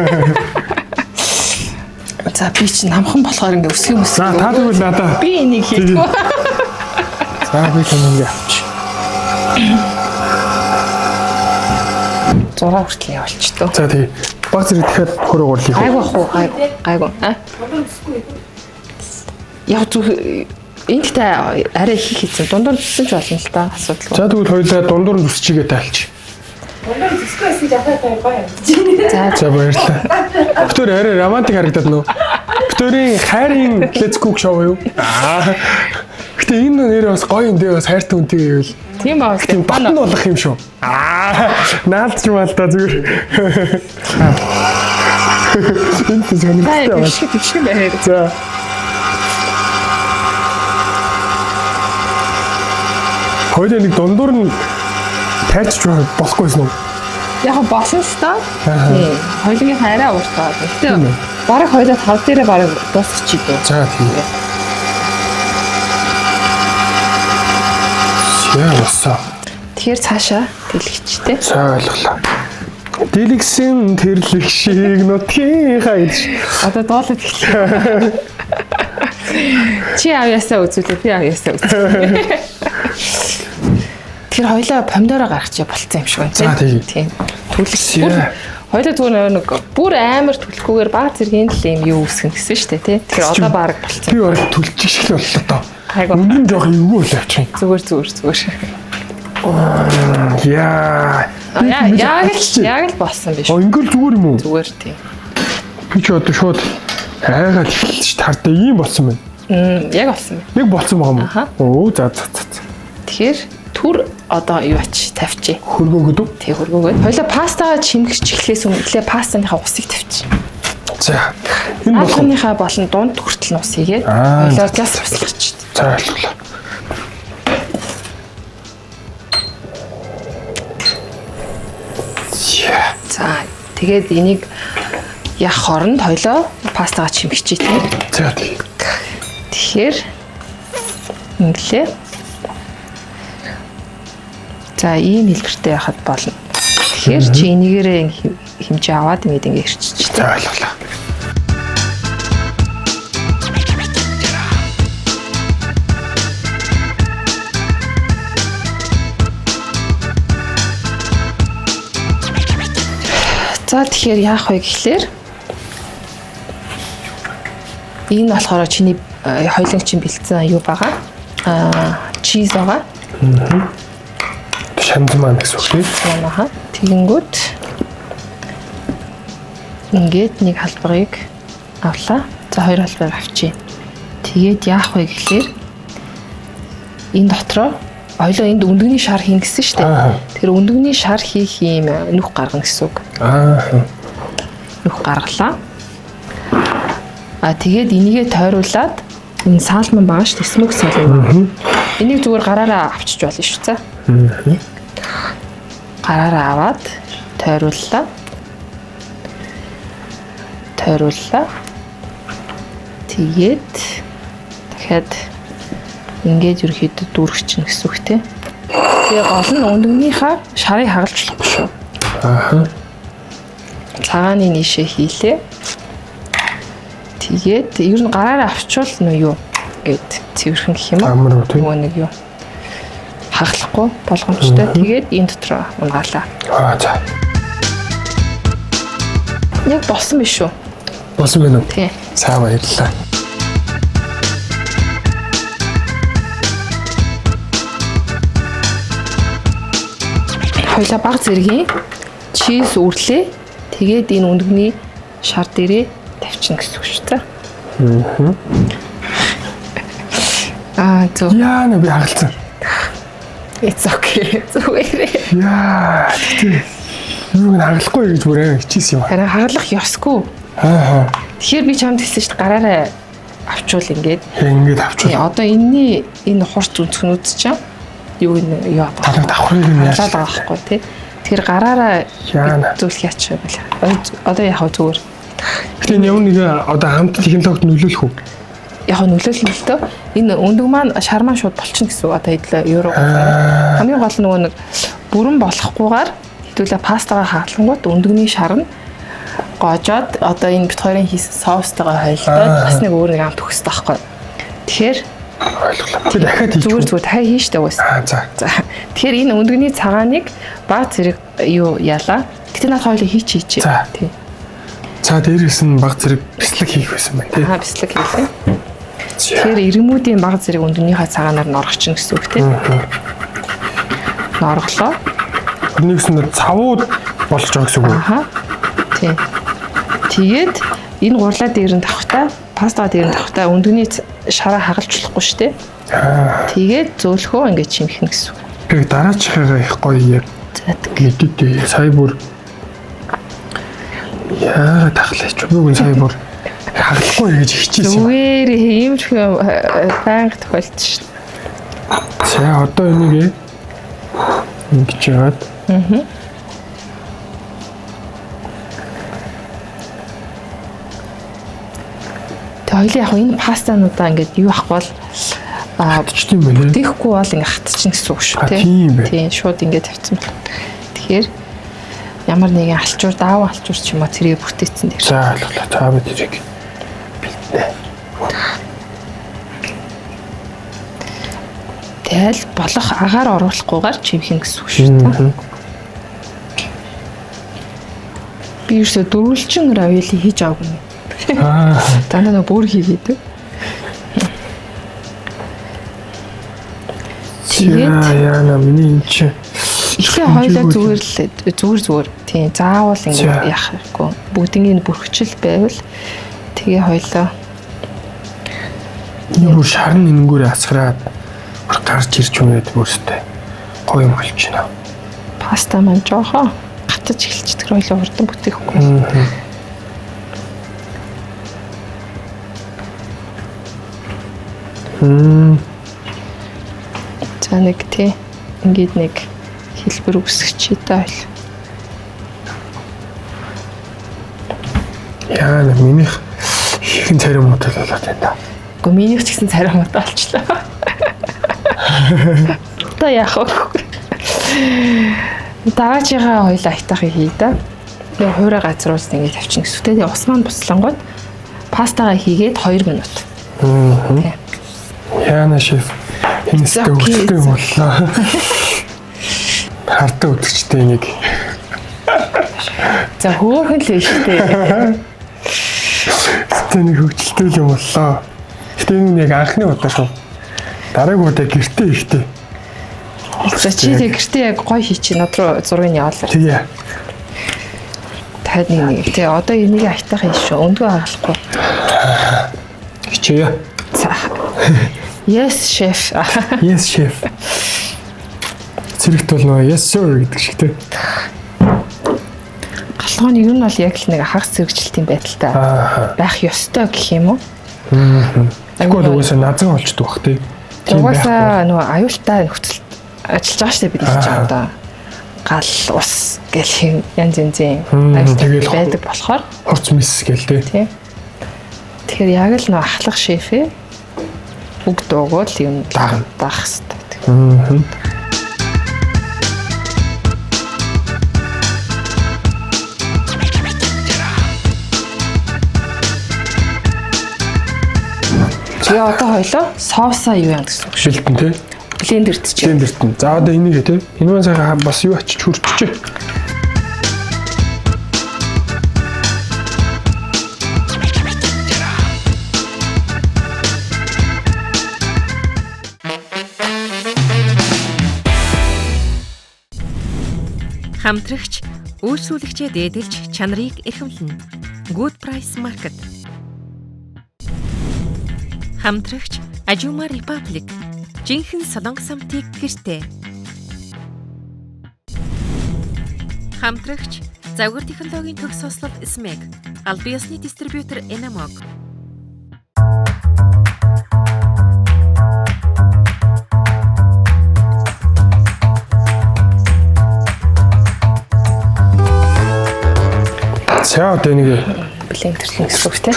За би чинь намхан болохоор ингээ өсгөө мөсгөө. За та тэгвэл надаа. Би энийг хийдгүү. За би тэнийгээ авч. 6 хүртэл явуулчих тоо. За тий. Баг зэрэг дахиад хөрөө гурлыг. Гайгүй. Яг зүг энэтэй арай их хийсэн. Дундуур зүссэн ч болно л да. Асуудалгүй. За тэгвэл хоёулаа дундуур нь зүсчихээ тайлч. Дундуур зүсгээс жахаад гоё. За баярлалаа. Бүтээр арай романтик харагдаад нөө. Бүтээрийн хайрын Let's Cook show юу? Гэтэ энэ нэр бас гоё юм дээ бас хайртай үнтэй гэвэл. Тийм аа. Тийм батн болох юм шүү. Наалдч мал та зүгээр. Энэ зөвхөн тэгшгэ байна. За. Хоёул нэг дундуур нь тайрч болохгүйсэн үү? Яг болсон ч та. Тийм. Хоёулын хайраа ууртаад. Гэтэ бараг хоёулаа тав дээрээ бараг дуусчих дээ. За тийм. Яасан. Тэгэхээр цаашаа дэлгэжтэй. За ойлголоо. Дэлгсэн тэрлэг шиг нутгийн хайж. Одоо доолоод эхэллээ. Чи авьяасаа үзүүлээ, би авьяасаа үзүүлээ. Тэр хоёлаа помидороо гаргачих болцсон юм шиг байна тийм. Түлхэх. Хоёлаа зүгээр нэг бүр амар түлхгүйгээр баг зэргийн л юм юу үсгэн гэсэн шүү дээ тий. Тэгэхээр одоо баг болцсон. Би бараг түлчих шиг боллоо доо. Айгу. Үнэн жоох эвгүй л авчих. Зүгээр. Яа. Яг л болсон биш. Ингээл зүгээр юм уу? Зүгээр тийм. Би ч одоо шууд айгаад эхэлж тардаа ийм болсон байна. Яг болсон байна. Яг болсон байгаа юм уу? Оо за. Тэгэхээр түр одоо юу ач тавьчих. Хөргөөгд үү? Тий хөргөөгд. Хоёлаа пастаа чимгэж эхлээс өмнө пастаныхаа усыг тавьчих. За. Энэ пастаныхаа болон дунд хүртэл ус хийгээд хоёлаа зас буслахч. За ойлголоо. За тэгээд энийг яг хоронд хоёлоо пастагаа чимгэж тий. За тий. Тэгэхээр инглээ. За ийм хэлбэртэй яхад болно. Тэгэхээр чи энийгээрээ хэмжээ аваад ингэ ирчих. За ойлголоо. За тэгэхээр яах вэ гэхлээр энэ болохоор чиний хоёуланг чинь бэлдсэн юу байгаа? Чиз байгаа. Шамд маань гэсэн үг тийм. Яанаха. Тэгэнгүүт ингээд нэг халбарыг авлаа. За хоёр халбарыг авчи. Тэгээд яах вэ гэхлээр энэ дотроо хоёлоо энд өндөгний шар хийн гэсэн шүү дээ. Тэр өндөгний шар хийх юм нүх гаргана гэсэн үг. Нүх гаргалаа. Тэгээд энийгээ тойруулаад энэ салман байгаа шүү дээ. Смок салман. Энийг зүгээр гараараа авчиж болно шүү цаа. Гараараа аваад тойрууллаа. Тэгээд дахиад ингээд ерөөхдөө дүүргэж чинь гэсэн үг те. Тэгээ гол нь өндөгнийхаа шарыг хагалж болохгүй шүү. Цагааны нийшээ хийлээ. Тэгээд ер нь гараараа авчвал нөө юу гэд цэвэрхэн гэх юм уу? Нөгөө нэг юу хагалахгүй болгоомжтой. Тэгээд энэ дотроо унгаалаа. За. Яг болсон биш үү? Болсон байна уу? Тий. Сайн баярлалаа. Хоёлаа баг зэргийн чиз үрлээ. Тэгээд энэ өндөгний шар дээрээ тавьчихна гэсэн үг шүү дээ. Зөв. Яа би хагалцсан. It's okay. Зүгээр. Яа. Юу нэг хагалахгүй гэж бүрээ хичээсэн юм. Харин хагалах ёсгүй. Тэгэхээр би чамд хэлсэн шүү дээ гараараа авчвал ингээд. Ингээд авчвал. Одоо энэ хурц үнцгнүүд чинь юу яа талаа давхрыг нь яаж байгаа байхгүй тий. Тэгэхээр гараараа зүйлх яачих юм бэл. Одоо яах вэ зүгээр. Гэтэ нэг одоо хамт технологид нөлөөлөх үү? Яг нөлөөлнө л дөө. Энэ өндөг маань шар маань шууд болчихно гэсэн үг. Одоо хэдлээ евро. Хамгийн гол нөгөө нэг бүрэн болохгүйгээр хэдүүлээ пастагаа хаалгангууд өндөгний шар нь гоожоод одоо энэ бит хоёрын хийсэн соустойгоо хойлдоод бас нэг өөр нэг амт өгсөн таахгүй. Тэгэхээр ойлголоо. Тэг дахиад хийх. Зүгээр дахиад хийн штэ уус. За. Тэгэхээр энэ өндөгний цагааныг баг зэрэг юу яалаа. Гэтэ наад хоёулаа хийчихье. Тий. За дээрээс нь баг зэрэг бислэг хийх байсан байна тий. Бислэг хийлээ. Тэгэхээр ирэмүүдийн баг зэрэг өндөгнийхөө цагаанаар норгох чинь гэсэн үг тий. Норглоо. Нэгсэн цавууд болж байгаа гэсэн үг. Тий. Тэгээд энэ гурлаа дээр нь тавхтаа, пастага дээр нь тавхтаа өндөгний шараа хагалж болохгүй шүү дээ. Тэгээд зөөлхөө ингэж чимхнэ гэсэн үг. Тэгээд дараачихаа их гоё яг. Мэдээ сая бүр яа тахлаач бүгэн сая бүр хагалахгүй гэж хичээсэн. Зүгээр иймэрхүү банк тохиолдсон шүү дээ. За одоо энийг ингэж яагаад Тэгээ яг энэ пастануудаа ингээд юу ах бол хатчих юм байна. Тэхгүй бол ингээд хатчихна гэсэн үг шүү тийм шууд ингээд тавьсан байна. Тэгэхээр ямар нэгэн алчуур даав алчуур ч юм уу тэрийг бүтээсэн дээр. За ойлголоо. За бид тэрийг бэлдээ. Тэгэл болох агаар оруулахгүйгээр чимхэн гэсэн үг шүү дээ. Би ерөөсө дөрвөлчин равиоли хийж аваагүй. Дандаа нөө бүр хийгээд. Яна миний чи ихээ хоёлаа зүгээр тийм заавал ингэ яах хэрэггүй. Бүгднийг бүрхчил байвал тэгээ хоёлаа энэ бүр шарн нэнгүүрээ асгараад гарч ирж юмээд бүрстэй гоё юм болж байна. Паста маань жоохоо гатаж эхэлчихдэг хоёлоо хурдан бүтээхгүй. За нэг тий ингээд нэг хэлбэр үсгэж та ойл. Яа нэг минийх ихэнх царим модал болоод байна. Гэхдээ минийх ч гэсэн царим модал болчлаа. Та яах вэ? Дараачихаа хоёлаа айтахыг хий да. Тэгээ хуурай газруулж ингэ тавьчихна гэсэн. Тэгээ ус маань буслангууд пастагаа хийгээд 2 минут. Яна шеф энэстэй өгчтэй юм боллоо. Хартаа өдөрчтэй нэг. За хөөхөн л ихтэй. Тэний хөвгөлтэй юм боллоо. Гэтэ энэ яг анхны удаа шүү. Дараагийн удаа гэртээ ихтэй. За чи тэг гэртээ яг гоё хийчих над руу зургийг явуулаа. Тэгээ. Таад нэг тий одоо энийг айтах юм шүү. Өндгөө хагалахгүй. Хичээе. За. Yes chef. Yes chef. Зэрэгт бол нөө yes sir гэдэг шиг тий. Галгооны ер нь бол яг л нэг хагас зэрэгжилтийн байдалтай байх ёстой гэх юм уу? Тэгвэл угаасаа назан олчдөг бах тий. Угаасаа нөгөө аюултай нөхцөлд ажиллаж байгаа шүү дээ бид хэлж байгаа да. Гал ус гэл янз янзын аюултай байдаг болохоор хорц мис гэл тий. Тэгэхээр яг л нөгөө ахлах шефээ үг дуугуул юм даах хэрэгтэй. Тэгээ одоо хоёлоо соусаа юу яа гэсэн үг шилтэн тий. Блендерт чи. Блендерт. За одоо энийг тий. Энэ маань сайхан бас юу очиж хурцчээ. Хамтрагч үйлчлүүлэгчээ дээдэлж чанарыг эрхэмлэнэ. Good Price Market. Хамтрагч Ajuma Republic. Жинхэнэ солонгос самтыг гэртээ. Хамтрагч загвар технологийн төгс сослол SMEG. Албан ёсны дистрибьютор Enamog. За одоо нэг блендерлэн гэсэн үг тийм.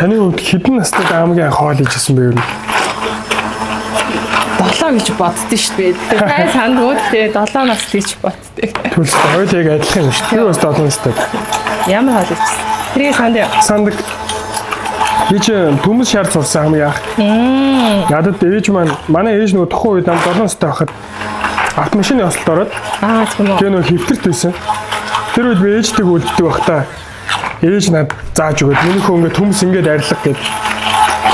Таны хувьд хэдэн настай даамгийн хоол хийжсэн бэ юу? 7 гэж боддөө шүү дээ. Тай сандгүй те 7 нас гэж боддөө. Түлс хоёул яг адилхан юм шүү. Тэр бас 7 настай. Ямар хоол хийсэн? Тэрийг сандаг. Би ч төмөс шаар зурсан хамгийн анх. Надад ээж манай ээж нөгөө тухайн үед 7 настай байхад автомашины ослолд ороод тийм үү. Тэгээ нөгөө хэвтэрт байсан. Тэр үед би ээжтэйг үлддэг байхдаа ээж над зааж өгөөд минийхөө ингээд төмс ингээд арилга гээд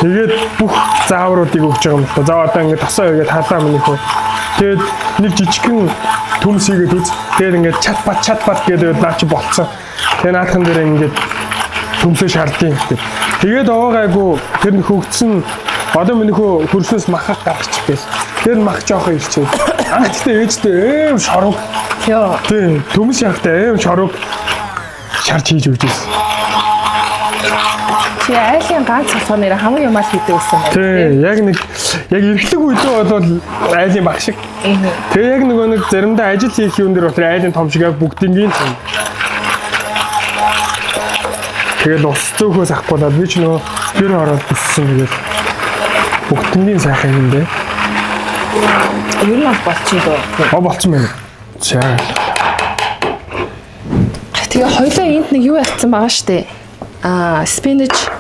тэгээд бүх заавруудыг өгч байгаа юм л та. За одоо ингээд тосоо өгөөд халаа минийхөө. Тэгээд нэг жижигхэн төмс хийгээд үз. Тэгээд ингээд чат бат гэдэг наа чи болцсон. Тэгээд наадхан дээр ингээд төмсөө шаардیں۔ Тэгээд овоогайгу тэр нь хөгдсөн одоо минийхөө хөрснөөс махах гарч гээл. Тэр мах жоохоо ирчээ. Гэхдээ ээжтэй эм шорог. Тийм төмс яхтай эм шорог шарж хийж өгч байсан. Чи айлын ганц болохоор нэр хамгийн юмар хийдэг байсан байна. Тийм яг эргэлэг үедээ бол айлын баг шиг. Тэгээ яг нэг заримдаа ажил хийх юм дээр бол айлын том шиг яг бүгднийг тийм. Тэгэл ус зөөхөөс ахгүй даа би ч нөө гэр ороод бүссэн тэгээд бүгднийг сайхан юм дээ. Ер нь болчихсон. Болцсон байна. За. Тэгээ хоёлаа энд нэг юу ялцсан байгаа штэ. Спинach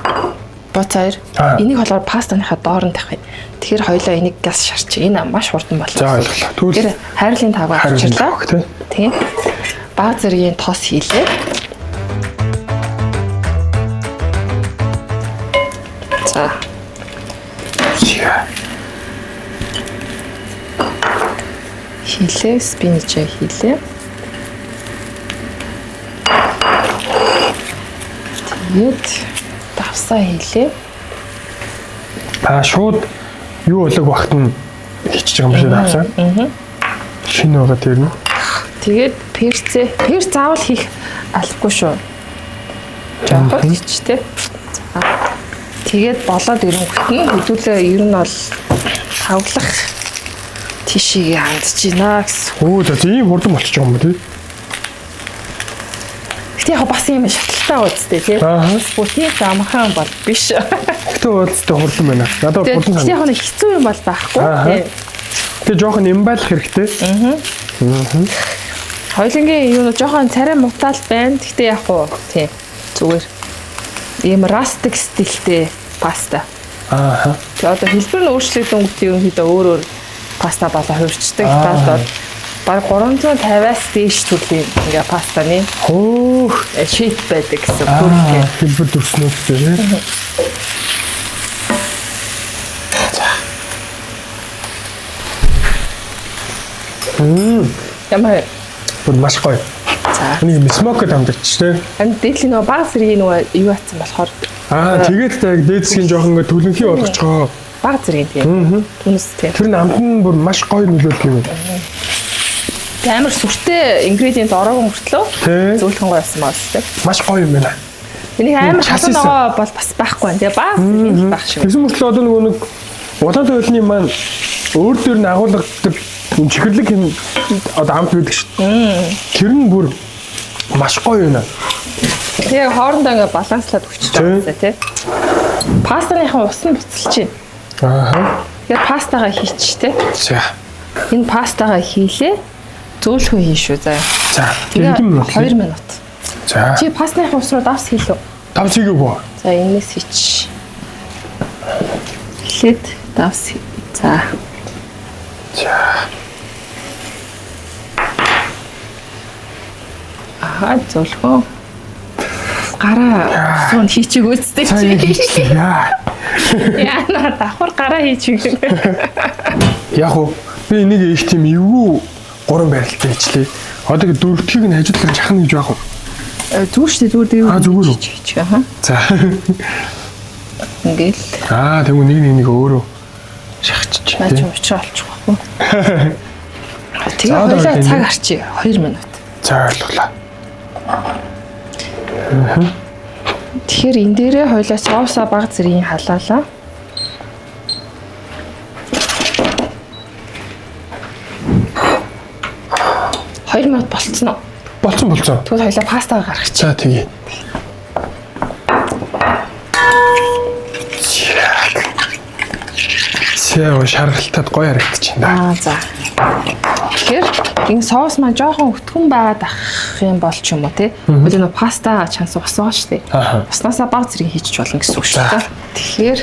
боцоор энийг болохоор пастаныхаа дооронд тавих юм. Тэгэхээр хоёлаа энийг газ шарч. Энэ маш хурдан болчихсон. За ойлголоо. Тэгэхээр хайрлын таваа авчирлаа. Тийм. Баг зэргийн тос хийлээ. За. Хийлээ, спинach хийлээ. Тэгээд давсаа хийлээ. Шууд юу болог багт нь хийчих юм шиг давсаа. Шинэ байгаа тэр нь. Тэгээд перц заавал хийх албагүй шүү. Жаахан хийчтэй. Тэгээд болоод ирэнгүүт нь хөдөлөө ер нь бол хавлах тишийг хандж байна гэсэн. Оо за ийм хурдан болчих юм тий. Гэтэ яг бас юм шатлалтай үстэй тий. Бүтийн замхан бол биш. Гэтэ уулзтай хурдан байна. Надад хурдан санагдав. Яг нэг хэцүү юм бол байхгүй тий. Тэгээ жоохон нэмбайлах хэрэгтэй. Хоёлынгийн юу жоохон царай мутаал байна. Гэтэ яг уу тий зүгээр ийм растик стилтэй паста. Ааха. Тэгээ одоо хэлбэр нь өөрчлөгдөн гэдэг юм хэд өөр паста болоо хувирчдаг. Одоо баг 350-аас дээш төрлийн ингээ пастаны шийд байдаг гэсэн төрөлтэй. Хэлбэр төрснөө гэсэн. Ямар бүр маш гоё. за. Энийг смокед хамдагч тий. Харин дээдлийн нөгөө баг зэргийн нөгөө юу атсан болохоор Тэгээд яг дээдсгийн жоохон ингээ төлөнхий болгочгоо. баг зэргийн тийм. Түнэс тийм. Тэр нь амт нь бүр маш гоё нөлөөлдөг юм. Тэгээ амар сүртэй ингредиент ороогүй мөртлөө зөвлөхөн гоё болсон байна тийм. Маш гоё юм байна. Энийг амар хасан байгаа бол бас байхгүй байна. Тэгээ баг зэргийн байх шиг. Тэгсэн мөртлөө одоо нөгөө нэг улаан тойлны маань өөр дөр нь агуулгадаг юм чихэрлэг юм одоо амт байдаг шүү дээ. Тэр нь бүр маш гоё юм. Тэгээ хоорондоо ингээ баланслаад өгч байгаа тийм. Пастанийхаа ус нь буцалж байна. Ааха. Тэгээ пастагаа хийчих тийм. За. Энэ пастагаа хийлээ. Зөөлхөө хийн шүү заа. За. Тэгээ 2 минут. 2 минут. За. Чи пастаныхаа ус руу давс хийлээ. Давс хийгээгүй. За энэс хийч. Эхлээд давс. За. За. Зөөлхөө. Гараа суун хийчих үзтэй чи. Яа давхар гараа хийчих. Яг уу би энийг их тийм эвгүй 3 байралтай хийчлээ. Одоо дөрөвдгийг нь хажууд талаар жахна гэж байх уу? Зүгээр шүү дээ зүгээр. Зүгээр үү? Хийчих аа. За. Ингээл. Тэгвэл нэг өөрөө шахчих. Наач уучраа олчих واخгүй. Тэгээ хоёлаа цаг арчи 2 минут. За ойлголаа. Тэгэхээр энэ дээрээ хоёлаа соусаа баг зэргийн халаалаа. Хоёр минут болцсон уу? Болцсон. Тэгвэл хоёлаа пастаа гаргачих. За тэгье. Яа, шаргалтад гоё харагдчихна. За. Тэгэхээр энэ соус маань жоохон өтгөн байгаад ах юм бол ч юм уу тий. Бид нөө паста чанс ус байгаа шүү дээ. Уснасаа баг зэрэг хийчих болно гэсэн үг шүү дээ. Тэгэхээр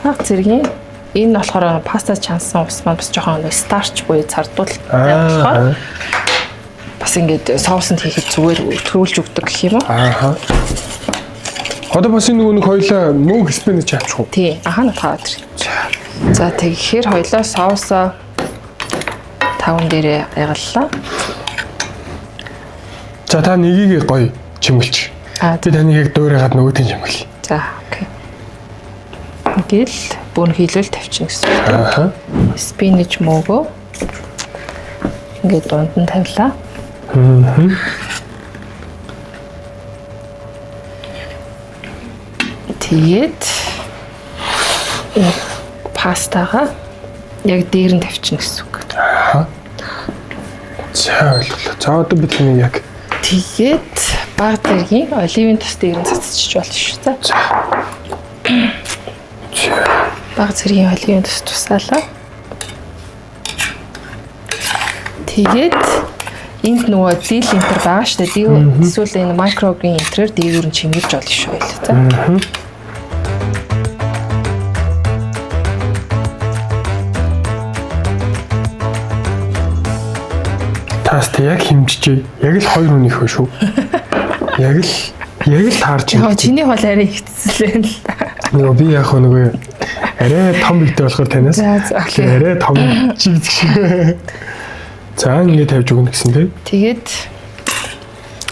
баг зэргийн энэ болохоор паста чансан ус маань бас жоохон старч буюу цардуул болохоор бас ингээд соусанд хийхэд зүгээр төрүүлж өгдөг гэх юм уу? Ааха. Одоо бас энэ нэг хоёлаа мөнгө спинч авчих уу? Тий. Ахаа натаа тэр. За тэгэхээр хоёлаа соусоо таван дээрээ ягаллаа. За та нэгийг гоё чимгэлч. Би таныг яг дуурайгаад нөгөөдийн чимгэл. За окей. Ингээл бүр хийлэл тавьчихна гэсэн. Ааха. Спинич мөөгөө ингээд дунд нь тавилаа. Тэгээд пастагаа яг дээр нь тавьчихна гэсэн үг. Аа. За ойлголоо. За одоо бид нэг яг тэгээд баг зэргийн оливын тос дээр нь цацчих болно шүү дээ. За. Баг зэргийн оливын тос тусаалаа. Тэгээд энд нөгөө зил энтер байгаа шүү дээ. Эсвэл энэ микрогрин энтерээр дээгүүр нь чимгэлж болно шүү байлаа. За. Таст яг хэмжижээ. Яг л 2 үнийхөө шүү. Яг л таарч байна. Чиний хол арай ихтсэн л та. Нөгөө би яг нөгөө арай том битээ болохоор танаас. Арай том чиг шиг. За ингэ тавьж өгнө гэсэн тийм. Тэгээд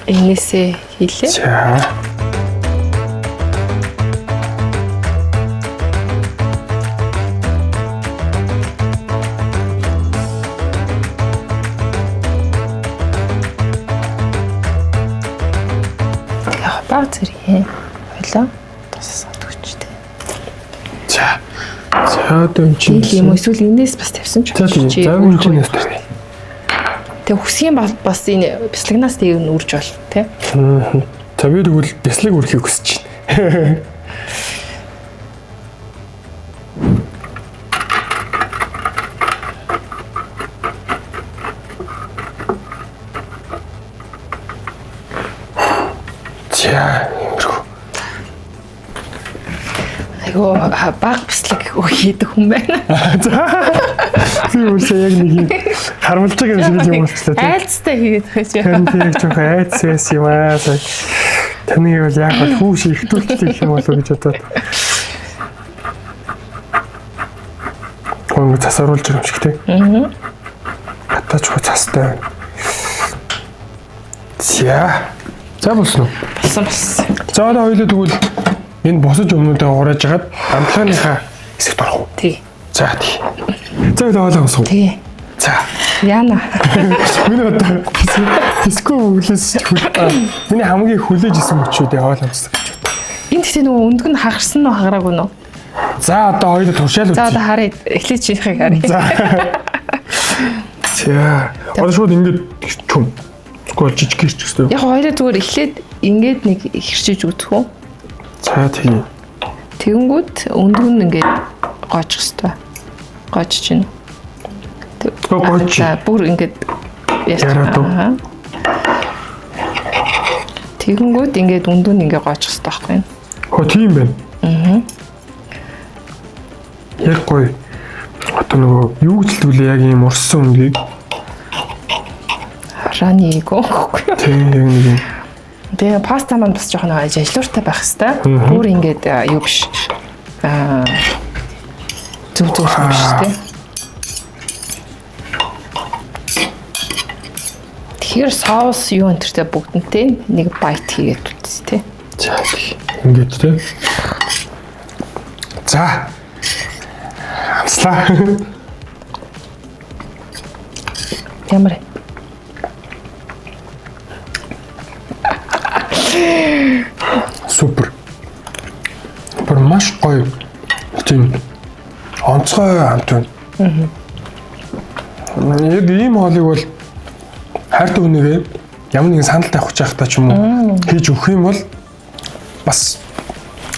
энээсээ хийлээ. За. Баг зэрэг хойлоо тусаад өгчтэй. За. За одоо энэ чинь юм эсвэл энэс бас тавьсан ч болчих. За энэ чинь нэс тавь. Тэг хүсгийн бас энэ бяцлагнаас дээг нь үрж бол тий. За би тэгвэл бяцлаг үрхийг хүсэж байна. За, айгу баг бяцлаг хийдэг хүн байна. Би үгүй яг нэг юм харамлж байгаа юм шиг юм болчихлоо тийм. Айлцтай хийгээд байгаа чи. Харин тийм жоохон айцс юм аа. Таны бол яг хүүш ихтүүлчих юм болов гэж бодоод. Гоо засааруулж байгаа юм шиг тийм. Хатаач хоо цастай байна. За болсон уу? Болсон. За одоо хоёулаа тэгвэл энэ босож өмнөдөө урааж хагаад амтлагынхаа хэсэгт орох уу? Тий. За тий. За одоо хоолой усах уу? Тий. За. Яна. Миний одоо диско хүлээс миний хамгийн хүлээж исэн мөчүүд хоолой усах гэж байна. Энд гэхдээ нөгөө өндг нь хагарсан уу хагараагүй нөө? За одоо хоёулаа туршаал үзье. За одоо харъя. Эхлээд чинийхийг харъя. За. Одоо шууд ингэж чүм. Гол жижиг хэрч гэсэн. Яг хоёроо зүгээр эхлээд ингээд нэг хэрчиж үзэх үү? За тийм. Тэгэнгүүт өндг нь ингээд гоочих хэвээр. Гоочж чинь. Гооч. За бүр ингээд Яраад уу? Тэгэнгүүт ингээд өндг нь ингээд гоочих хэвээр байхгүй юу? Хөө тийм байна. Яг гоё. Одоо нөгөө юу гэж хэлвэл яг ийм урссан өнгийг Ранийгөө гэхгүй юу? тийм яг нэг юм. Тэгээ паста маань бас жоохон ажлууртай байх хэвээр. Бүр ингээд юу биш. Зүг биш тий. Тэгэхээр соус юу энтертэй бүгдэнтэй нэг байт хийгээд үлдсэн тий. За ингээд тий. За. Амслаа. Ямар Супер. Бүр маш гоё. Тийм. Онцгой хамт байна. Яг ийм хоолыг бол хайртай хүнийгээ ямар нэгэн санал тавих чахтаа ч юм уу хийж өгөх юм бол бас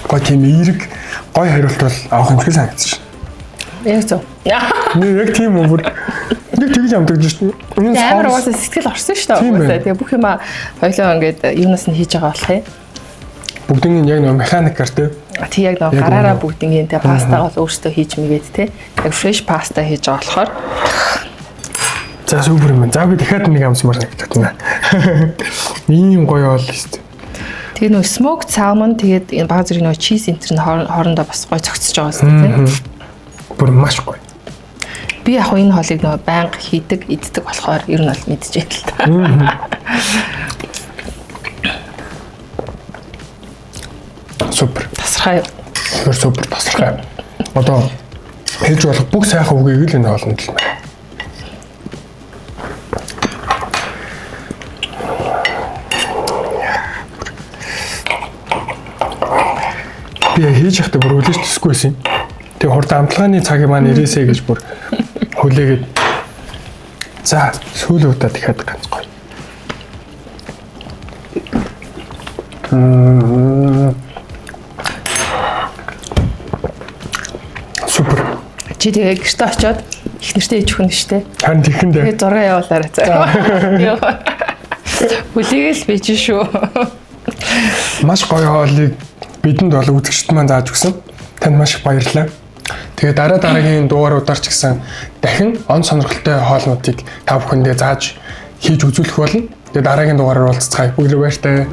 гоё тийм эерэг гоё хариулт бол авах юм шиг санагдаж байна. яг зөв. Яг тийм үү бүр нэг тэгж амтагдаж шүү. Амар угаасаа сэтгэл орсон шүү дээ. Тэгээ бүх юм хоёлоо ингээд юунаас нь хийж байгаа болох юм. Бүгдийн яг нэг механикаар тий. Тий яг нэг гараараа бүгдийн тэ пастаг бол өөртөө хийж мэгээд тий. Яг фреш паста хийж байгаа болохоор за супер юм. За би дахиад нэг амсмаар санагдаад байна. Ийм гоё бол шүү. Тэгээ нөө smoked salmon тэгээд энэ баг зэрэг нөө cheese энтер нь хоорондоо бас гоё цогцож байгаа юм тий. Бүр маш гоё. Би яг энэ хоолыг нөө байнга хийдэг, иддэг болохоор ер нь бол мэдчихэв л та. Супер. Тасархай. Супер тасархай. Одоо хийж болох бүх сайхан үгийг л энэ хоолнд л байна. Би хийж явахдаа бүр үлээж төсөхгүй байсан. Тэгээ хурд амтлагын цагийг маань ирээсэй гэж бүр хүлээгээд за сүүлийн удаа дахиад ганц гоё. Супер. Чи тэгээ гэртээ очиод их нэртэй ээж өгнө шүү дээ. Харин тэхэндээ. Тэгээ зураг явуулаарай цаа. Хүлээгээл бич шүү. Маш гоё хоолыг бидэнд бол үзэгчд маань зааж өгсөн. Танд маш их баярлалаа. Тэгээ дараагийн дугааруудаар ч гэсэн дахин он сонирхолтой хоолнуудыг та бүхэндээ зааж хийж үзүүлэх болно. Тэгээ дараагийн дугаараар уулзцгаая. Бүгд баяртай.